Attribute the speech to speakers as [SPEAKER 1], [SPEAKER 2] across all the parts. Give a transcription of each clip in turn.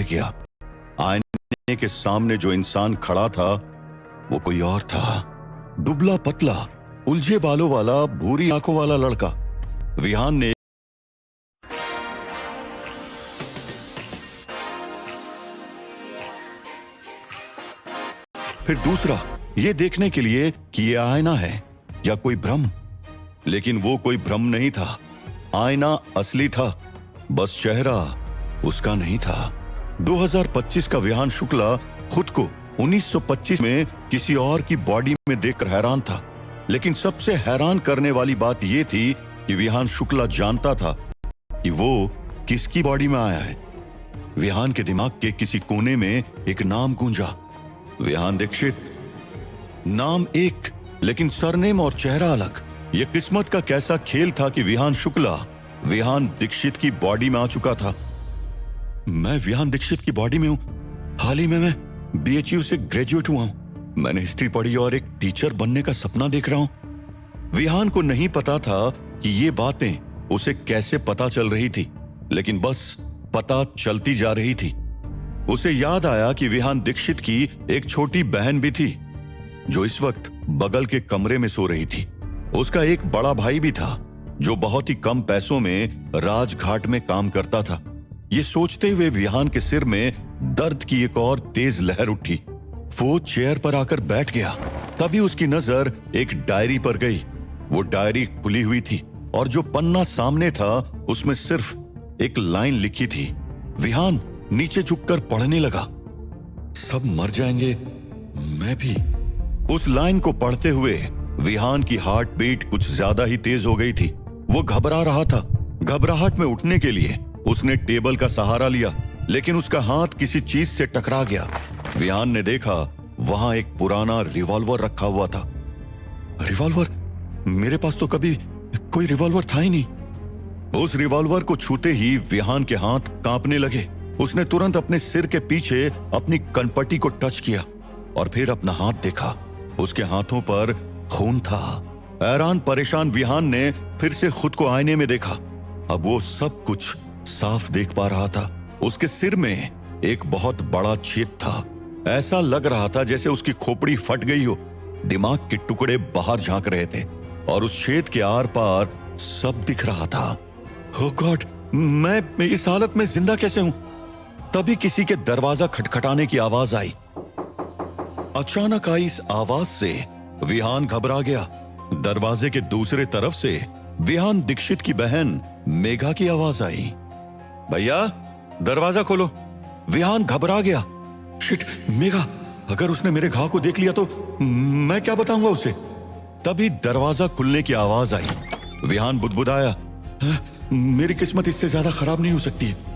[SPEAKER 1] गया। आईने के सामने जो इंसान खड़ा था वो कोई और था। दुबला पतला, उलझे बालों वाला, भूरी आंखों वाला लड़का। विहान ने फिर दूसरा, ये देखने के लिए कि ये आईना है या कोई भ्रम। लेकिन वो कोई भ्रम नहीं था। आईना असली था, बस चेहरा उसका नहीं था। 2025 का विहान शुक्ला खुद को 1925 में किसी और की बॉडी में देखकर हैरान था। लेकिन सबसे हैरान करने वाली बात यह थी कि विहान शुक्ला जानता था कि वो किसकी बॉडी में आया है। विहान के दिमाग के किसी कोने में एक नाम गूंजा, विहान दीक्षित। नाम एक, लेकिन सरनेम और चेहरा अलग। यह किस्मत का कैसा खेल था कि विहान शुक्ला विहान दीक्षित की बॉडी में आ चुका था। मैं विहान दीक्षित की बॉडी में हूं। हाल ही में मैं बीएचयू से ग्रेजुएट हुआ हूं। मैंने हिस्ट्री पढ़ी और एक टीचर बनने का सपना देख रहा हूं। विहान को नहीं पता था कि ये बातें उसे कैसे पता चल रही थी, लेकिन बस पता चलती जा रही थी। उसे याद आया कि विहान दीक्षित की एक छोटी बहन भी थी जो इस वक्त बगल के कमरे में सो रही थी। उसका एक बड़ा भाई भी था जो बहुत ही कम पैसों में राजघाट में काम करता था। ये सोचते हुए विहान के सिर में दर्द की एक और तेज लहर उठी। वो चेयर पर आकर बैठ गया। तभी उसकी नजर एक डायरी पर गई। वो डायरी खुली हुई थी और जो पन्ना सामने था उसमें सिर्फ एक लाइन लिखी थी। विहान नीचे झुककर पढ़ने लगा, सब मर जाएंगे, मैं भी। उस लाइन को पढ़ते हुए विहान की हार्ट बीट कुछ ज्यादा ही तेज हो गई थी। वो घबरा रहा था। घबराहट में उठने के लिए उसने टेबल का सहारा लिया, लेकिन उसका हाथ किसी चीज से टकरा गया। विहान ने देखा वहां एक पुराना रिवॉल्वर रखा हुआ था। रिवॉल्वर? मेरे पास तो कभी कोई रिवॉल्वर था ही नहीं। उस रिवॉल्वर को छूते ही विहान के हाथ कांपने लगे। उसने तुरंत अपने सिर के पीछे अपनी कनपट्टी को टच किया और फिर अपना हाथ देखा। उसके हाथों पर खून था। हैरान परेशान विहान ने फिर से खुद को आईने में देखा। अब वो सब कुछ साफ देख पा रहा था। उसके सिर में एक बहुत बड़ा छेद था। ऐसा लग रहा था जैसे उसकी खोपड़ी फट गई हो। दिमाग के टुकड़े बाहर झांक रहे थे और उस छेद के आर पार सब दिख रहा था। ओह गॉड, मैं इस हालत में जिंदा कैसे हूं? तभी किसी के दरवाजा खटखटाने की आवाज आई। अचानक आई इस आवाज से विहान घबरा गया। दरवाजे के दूसरे तरफ से विहान दीक्षित की बहन मेघा की आवाज आई, भैया दरवाजा खोलो। विहान घबरा गया। शिट, मेघा, अगर उसने मेरे घाव को देख लिया तो मैं क्या बताऊंगा उसे? तभी दरवाजा खुलने की आवाज आई। विहान बुदबुदाया, मेरी किस्मत इससे ज्यादा खराब नहीं हो सकती है।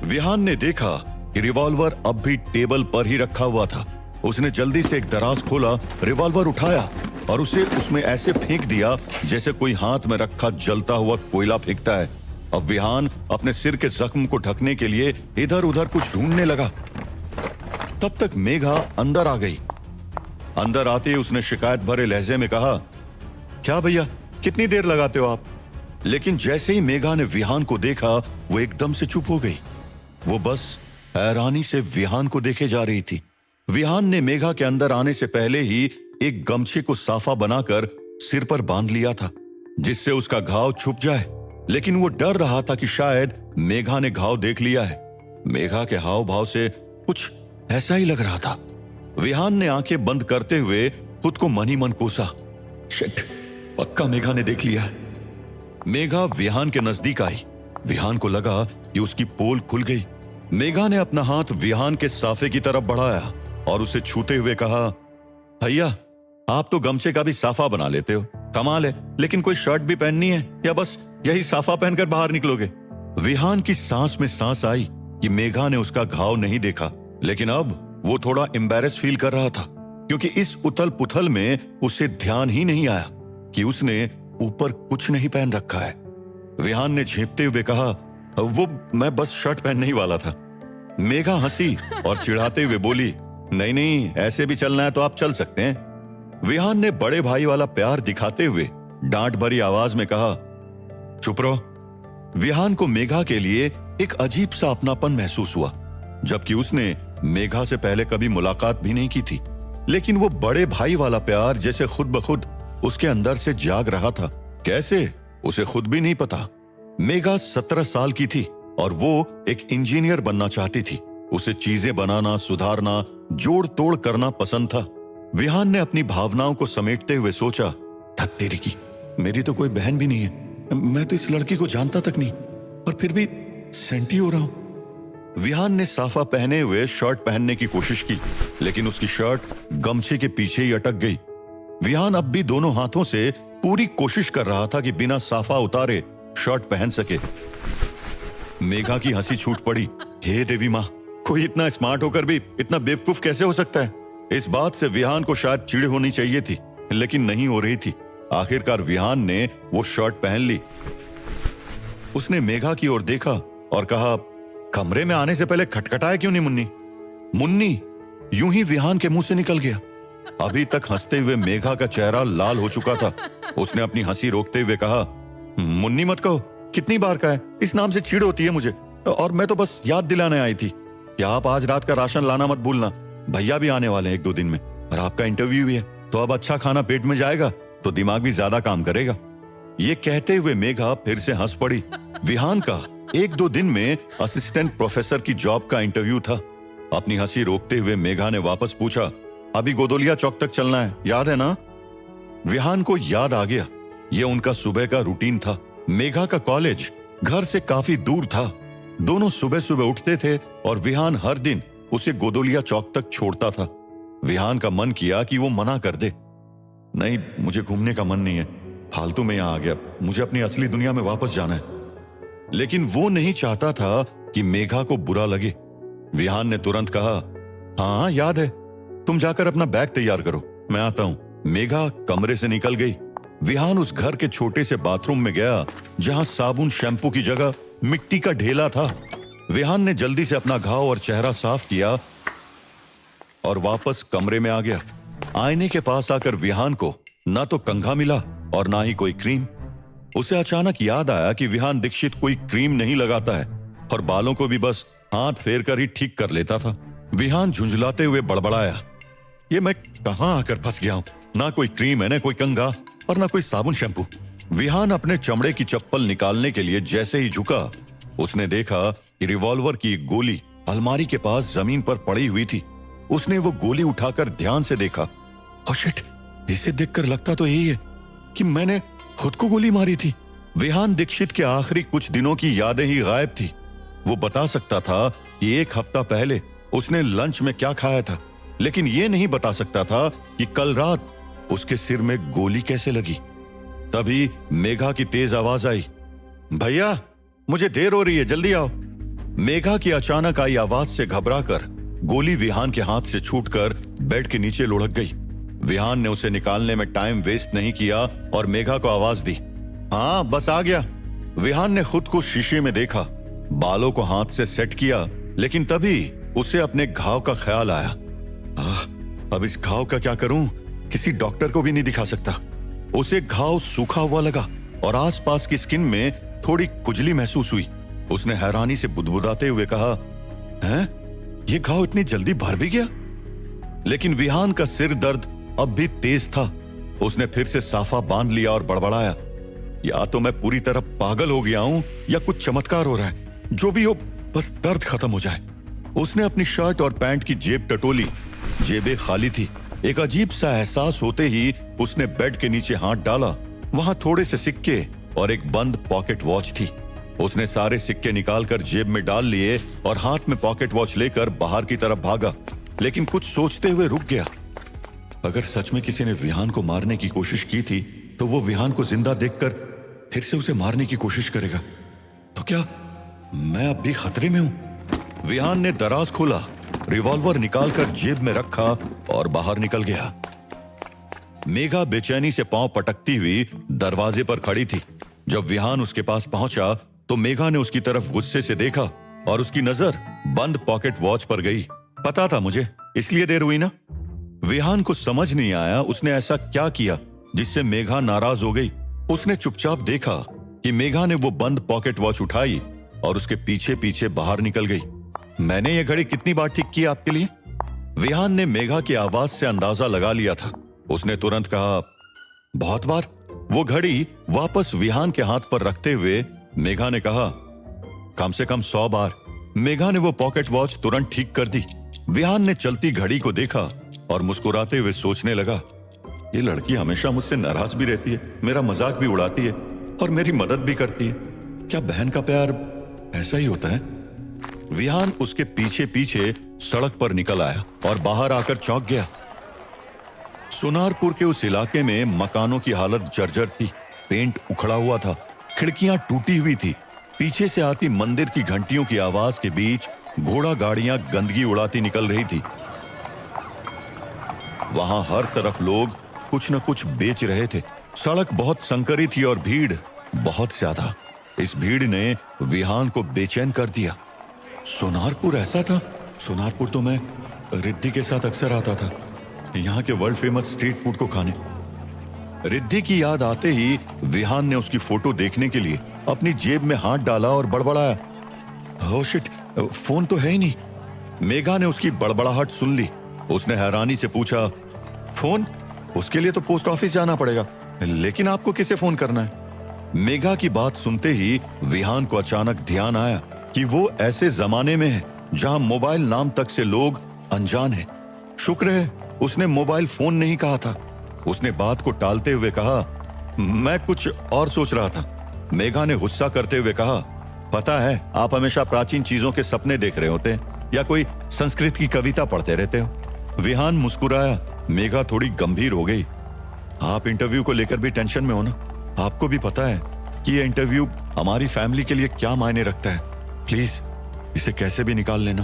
[SPEAKER 1] विहान ने देखा कि रिवॉल्वर अब भी टेबल पर ही रखा हुआ था। उसने जल्दी से एक दराज खोला, रिवॉल्वर उठाया और उसे उसमें ऐसे फेंक दिया जैसे कोई हाथ में रखा जलता हुआ कोयला फेंकता है। अब विहान अपने सिर के जख्म को ढकने के लिए इधर उधर कुछ ढूंढने लगा। तब तक मेघा अंदर आ गई। अंदर आते ही उसने शिकायत भरे लहजे में कहा, क्या भैया, कितनी देर लगाते हो आप? लेकिन जैसे ही मेघा ने विहान को देखा वो एकदम से चुप हो गई। वो बस हैरानी से विहान को देखे जा रही थी। विहान ने मेघा के अंदर आने से पहले ही एक गमछे को साफा बनाकर सिर पर बांध लिया था जिससे उसका घाव छुप जाए। लेकिन वो डर रहा था कि शायद मेघा ने घाव देख लिया है। मेघा के हाव भाव से कुछ ऐसा ही लग रहा था। विहान ने आंखें बंद करते हुए खुद को मन ही मन कोसा, शिट, पक्का मेघा ने देख लिया है। मेघा विहान के नजदीक आई। विहान को लगा कि उसकी पोल खुल गई। मेघा ने अपना हाथ विहान के साफे की तरफ बढ़ाया और उसे छूते हुए कहा, भैया आप तो गमछे का भी साफा बना लेते हो, कमाल है। लेकिन कोई शर्ट भी पहननी है या बस यही साफा पहनकर बाहर निकलोगे? विहान की सांस में सांस आई कि मेघा ने उसका घाव नहीं देखा, लेकिन अब वो थोड़ा एम्बैरेस फील कर रहा था क्योंकि इस उथल पुथल में उसे ध्यान ही नहीं आया कि उसने ऊपर कुछ नहीं पहन रखा है। विहान ने झेपते हुए कहा, वो मैं बस शर्ट पहनने ही वाला था। मेघा हंसी और चिढ़ाते हुए बोली, नहीं नहीं, ऐसे भी चलना है तो आप चल सकते हैं। विहान ने बड़े भाई वाला प्यार दिखाते हुए डांट भरी आवाज में कहा, चुप रहो। विहान को मेघा के लिए एक अजीब सा अपनापन महसूस हुआ। जबकि उसने मेघा से पहले कभी मुलाकात भी नहीं की थी। लेकिन वो बड़े भाई वाला प्यार जैसे खुद ब खुद उसके अंदर से जाग रहा था। कैसे, उसे खुद भी नहीं पता। मेघा 17 साल की थी और वो एक इंजीनियर बनना चाहती थी। उसे चीजें बनाना, सुधारना, जोड़ तोड़ करना पसंद था। विहान ने अपनी भावनाओं को समेटते हुए सोचा, धत तेरी की, मेरी तो कोई बहन भी नहीं है, मैं तो इस लड़की को जानता तक नहीं, और फिर भी सेंटी हो रहा हूं। विहान ने साफा पहने हुए शर्ट पहनने की कोशिश की, लेकिन उसकी शर्ट गमछे के पीछे ही अटक गई। विहान अब भी दोनों हाथों से पूरी कोशिश कर रहा था कि बिना साफा उतारे शर्ट पहन सके। मेघा की हंसी छूट पड़ी। हे देवी माँ, कोई इतना स्मार्ट होकर भी इतना बेवकूफ कैसे हो सकता है? इस बात से विहान को शायद चिढ़ होनी चाहिए थी, लेकिन नहीं हो रही थी। आखिरकार विहान ने वो शर्ट पहन ली। उसने मेघा की ओर देखा और कहा, कमरे में आने से पहले खटखटाया क्यों नहीं मुन्नी? मुन्नी यूं ही विहान के मुंह से निकल गया। अभी तक हंसते हुए मेघा का चेहरा लाल हो चुका था। उसने अपनी हंसी रोकते हुए कहा, मुन्नी मत कहो, कितनी बार का है, इस नाम से चिढ़ होती है मुझे, और मैं तो बस याद दिलाने आई थी कि आप आज रात का राशन लाना मत भूलना। भैया भी आने वाले हैं 1-2 दिन में, और आपका इंटरव्यू भी है, तो अब अच्छा खाना पेट में जाएगा तो दिमाग भी ज्यादा काम करेगा। ये कहते हुए मेघा फिर से हंस पड़ी। विहान का 1-2 दिन में असिस्टेंट प्रोफेसर की जॉब का इंटरव्यू था। अपनी हंसी रोकते हुए मेघा ने वापस पूछा, अभी गोदोलिया चौक तक चलना है, याद है ना? विहान को याद आ गया, ये उनका सुबह का रूटीन था। मेघा का कॉलेज घर से काफी दूर था। दोनों सुबह सुबह उठते थे और विहान हर दिन उसे गोदोलिया चौक तक छोड़ता था। विहान का मन किया कि वो मना कर दे, नहीं मुझे घूमने का मन नहीं है, फालतू में यहां आ गया, मुझे अपनी असली दुनिया में वापस जाना है। लेकिन वो नहीं चाहता था कि मेघा को बुरा लगे। विहान ने तुरंत कहा, हाँ याद है, तुम जाकर अपना बैग तैयार करो, मैं आता हूं। मेघा कमरे से निकल गई। विहान उस घर के छोटे से बाथरूम में गया जहां साबुन शैम्पू की जगह मिट्टी का ढेला था। विहान ने जल्दी से अपना घाव और चेहरा साफ किया और वापस कमरे में आ गया। आईने के पास आकर विहान को ना तो कंघा मिला और ना ही कोई क्रीम। उसे अचानक याद आया कि विहान दीक्षित कोई क्रीम नहीं लगाता है और बालों को भी बस हाथ फेर कर ही ठीक कर लेता था। विहान झुंझलाते हुए बड़बड़ाया, ये मैं कहां आकर फंस गया हूं? ना कोई क्रीम है, ना कोई कंघा और ना कोई साबुन शैम्पू। विहान अपने चमड़े की चप्पल निकालने के लिए जैसे ही झुका, उसने देखा कि रिवॉल्वर की एक गोली अलमारी के पास जमीन पर पड़ी हुई थी। उसने वो गोली उठाकर ध्यान से देखा। ओह शिट, इसे देखकर लगता तो यही है कि मैंने खुद को गोली मारी थी। विहान दीक्षित के आखिरी कुछ दिनों की यादें ही गायब थी। वो बता सकता था कि 1 हफ्ता पहले उसने लंच में क्या खाया था, लेकिन ये नहीं बता सकता था कि कल रात उसके सिर में गोली कैसे लगी। तभी मेघा की तेज आवाज आई, भैया मुझे देर हो रही है, जल्दी आओ। मेघा की अचानक आई आवाज से घबराकर गोली विहान के हाथ से छूटकर बेड के नीचे लुढ़क गई। विहान ने उसे निकालने में टाइम वेस्ट नहीं किया और मेघा को आवाज दी, हाँ बस आ गया। विहान ने खुद को शीशे में देखा, बालों को हाथ से सेट किया, लेकिन तभी उसे अपने घाव का ख्याल आया। अब इस घाव का क्या करूं? किसी डॉक्टर को भी नहीं दिखा सकता। उसे घाव सूखा हुआ लगा और आसपास की स्किन में थोड़ी खुजली महसूस हुई। उसने हैरानी से बुदबुदाते हुए कहा, हैं? ये घाव इतनी जल्दी भर भी गया? लेकिन विहान का सिर दर्द अब भी तेज था। उसने फिर से साफा बांध लिया और बड़बड़ाया, या तो मैं पूरी तरह पागल हो गया हूं या कुछ चमत्कार हो रहा है। जो भी हो, बस दर्द खत्म हो जाए। उसने अपनी शर्ट और पैंट की जेब टटोली। जेबें खाली थी। एक अजीब सा एहसास होते ही उसने बेड के नीचे हाथ डाला। वहां थोड़े से सिक्के और एक बंद पॉकेट वॉच थी। उसने सारे सिक्के निकालकर जेब में डाल लिए और हाथ में पॉकेट वॉच लेकर बाहर की तरफ भागा, लेकिन कुछ सोचते हुए रुक गया। अगर सच में किसी ने विहान को मारने की कोशिश की थी, तो वो विहान को जिंदा देखकर फिर से उसे मारने की कोशिश करेगा। तो क्या मैं अब भी खतरे में हूं? विहान ने दराज खोला, रिवॉल्वर निकालकर जेब में रखा और बाहर निकल गया। मेघा बेचैनी से पांव पटकती हुई दरवाजे पर खड़ी थी। जब विहान उसके पास पहुंचा तो मेघा ने उसकी तरफ गुस्से से देखा और उसकी नजर बंद पॉकेट वॉच पर गई। पता था मुझे, इसलिए देर हुई ना? विहान को समझ नहीं आया उसने ऐसा क्या किया जिससे मेघा नाराज हो गई। उसने चुपचाप देखा कि मेघा ने वो बंद पॉकेट वॉच उठाई और उसके पीछे पीछे बाहर निकल गई। मैंने ये घड़ी कितनी बार ठीक की आपके लिए? विहान ने मेघा की आवाज से अंदाजा लगा लिया था। उसने तुरंत कहा, बहुत बार। वो घड़ी वापस विहान के हाथ पर रखते हुए मेघा ने कहा, कम से कम 100 बार। मेघा ने वो पॉकेट वॉच तुरंत ठीक कर दी। विहान ने चलती घड़ी को देखा और मुस्कुराते हुए सोचने लगा, ये लड़की हमेशा मुझसे नाराज भी रहती है, मेरा मजाक भी उड़ाती है और मेरी मदद भी करती है। क्या बहन का प्यार ऐसा ही होता है? विहान उसके पीछे पीछे सड़क पर निकल आया और बाहर आकर चौंक गया। सोनारपुर के उस इलाके में मकानों की हालत जर्जर थी। पेंट उखड़ा हुआ था, खिड़कियां टूटी हुई थी। पीछे से आती मंदिर की घंटियों की आवाज के बीच घोड़ा गाड़ियां गंदगी उड़ाती निकल रही थी। वहां हर तरफ लोग कुछ न कुछ बेच रहे थे। सड़क बहुत संकरी थी और भीड़ बहुत ज्यादा। इस भीड़ ने विहान को बेचैन कर दिया। सोनारपुर ऐसा था? सोनारपुर तो मैं रिद्धि के साथ अक्सर आता था, यहाँ के वर्ल्ड फेमस स्ट्रीट फूड को खाने। रिद्धि की याद आते ही विहान ने उसकी फोटो देखने के लिए अपनी जेब में हाथ डाला और बड़बड़ाया, ओह शिट, फोन तो है ही नहीं। मेघा ने उसकी बड़बड़ाहट सुन ली। उसने हैरानी से पूछा, फोन? उसके लिए तो पोस्ट ऑफिस जाना पड़ेगा, लेकिन आपको किसे फोन करना है? मेघा की बात सुनते ही विहान को अचानक ध्यान आया कि वो ऐसे जमाने में है जहां मोबाइल नाम तक से लोग अनजान हैं। शुक्र है उसने मोबाइल फोन नहीं कहा था। उसने बात को टालते हुए कहा, मैं कुछ और सोच रहा था। मेघा ने गुस्सा करते हुए कहा, पता है आप हमेशा प्राचीन चीजों के सपने देख रहे होते हैं या कोई संस्कृत की कविता पढ़ते रहते हो। विहान मुस्कुराया। मेघा थोड़ी गंभीर हो गई। आप इंटरव्यू को लेकर भी टेंशन में हो ना? आपको भी पता है कि ये इंटरव्यू हमारी फैमिली के लिए क्या मायने रखता है। प्लीज इसे कैसे भी निकाल लेना।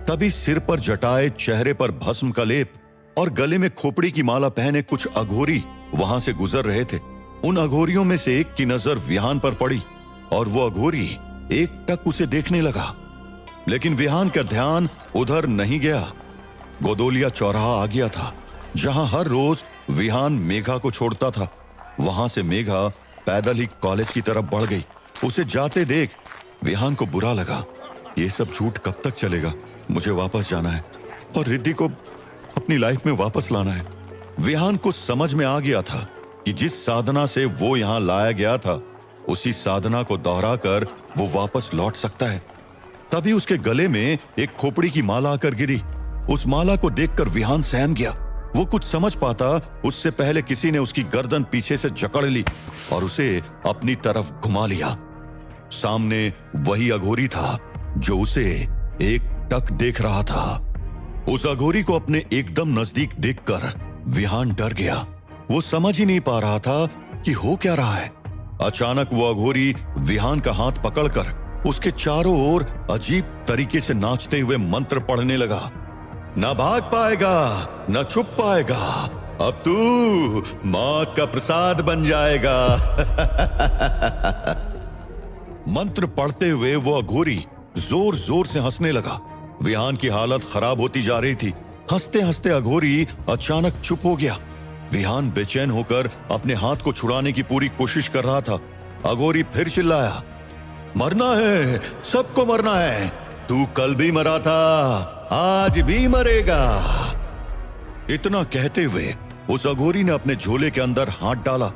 [SPEAKER 1] तभी सिर पर जटाए, चेहरे पर भस्म का लेप और गले में खोपड़ी की माला पहने कुछ अघोरी वहां से गुजर रहे थे। उन अघोरियों में से एक की नजर विहान पर पड़ी और वो अघोरी एकटक उसे देखने लगा। लेकिन विहान का ध्यान उधर नहीं गया। गोदोलिया चौराहा आ गया था जहां हर रोज विहान मेघा को छोड़ता था। वहां से मेघा पैदल ही कॉलेज की तरफ बढ़ गई। उसे जाते देख विहान को बुरा लगा। ये सब झूठ कब तक चलेगा? मुझे वापस जाना है और रिद्धि को अपनी लाइफ में वापस लाना है। विहान को समझ में आ गया था कि जिस साधना से वो यहां लाया गया था, उसी साधना को दोहराकर वो वापस लौट सकता है। तभी उसके गले में एक खोपड़ी की माला आकर गिरी। उस माला को देखकर विहान सहम गया। वो कुछ समझ पाता उससे पहले किसी ने उसकी गर्दन पीछे से जकड़ ली और उसे अपनी तरफ घुमा लिया। सामने वही अघोरी था जो उसे एक टक देख रहा था। उस अघोरी को अपने एकदम नजदीक देखकर विहान डर गया। वो समझ ही नहीं पा रहा था कि हो क्या रहा है। अचानक वो अघोरी विहान का हाथ पकड़कर उसके चारों ओर अजीब तरीके से नाचते हुए मंत्र पढ़ने लगा। न भाग पाएगा, न छुप पाएगा, अब तू मौत का प्रसाद बन जाएगा। मंत्र पढ़ते हुए वो अघोरी जोर जोर से हंसने लगा। विहान की हालत खराब होती जा रही थी। हंसते हंसते अघोरी अचानक चुप हो गया। विहान बेचैन होकर अपने हाथ को छुड़ाने की पूरी कोशिश कर रहा था। अघोरी फिर चिल्लाया, मरना है, सबको मरना है। तू कल भी मरा था, आज भी मरेगा। इतना कहते हुए उस अघोरी ने अपने झोले के अंदर हाथ डाला।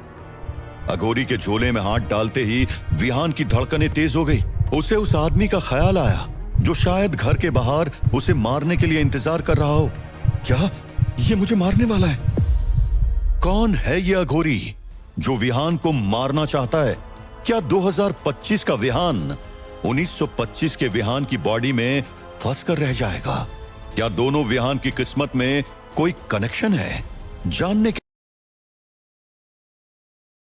[SPEAKER 1] अघोरी के झोले में हाथ डालते ही विहान की धड़कनें तेज हो गई। उसे उस आदमी का ख्याल आया जो शायद घर के बाहर उसे मारने के लिए इंतजार कर रहा हो। क्या ये मुझे मारने वाला है? कौन है ये अघोरी जो विहान को मारना चाहता है? क्या 2025 का विहान 1925 के विहान की बॉडी में फंस कर रह जाएगा? क्या दोनों विहान की किस्मत में कोई कनेक्शन है? जानने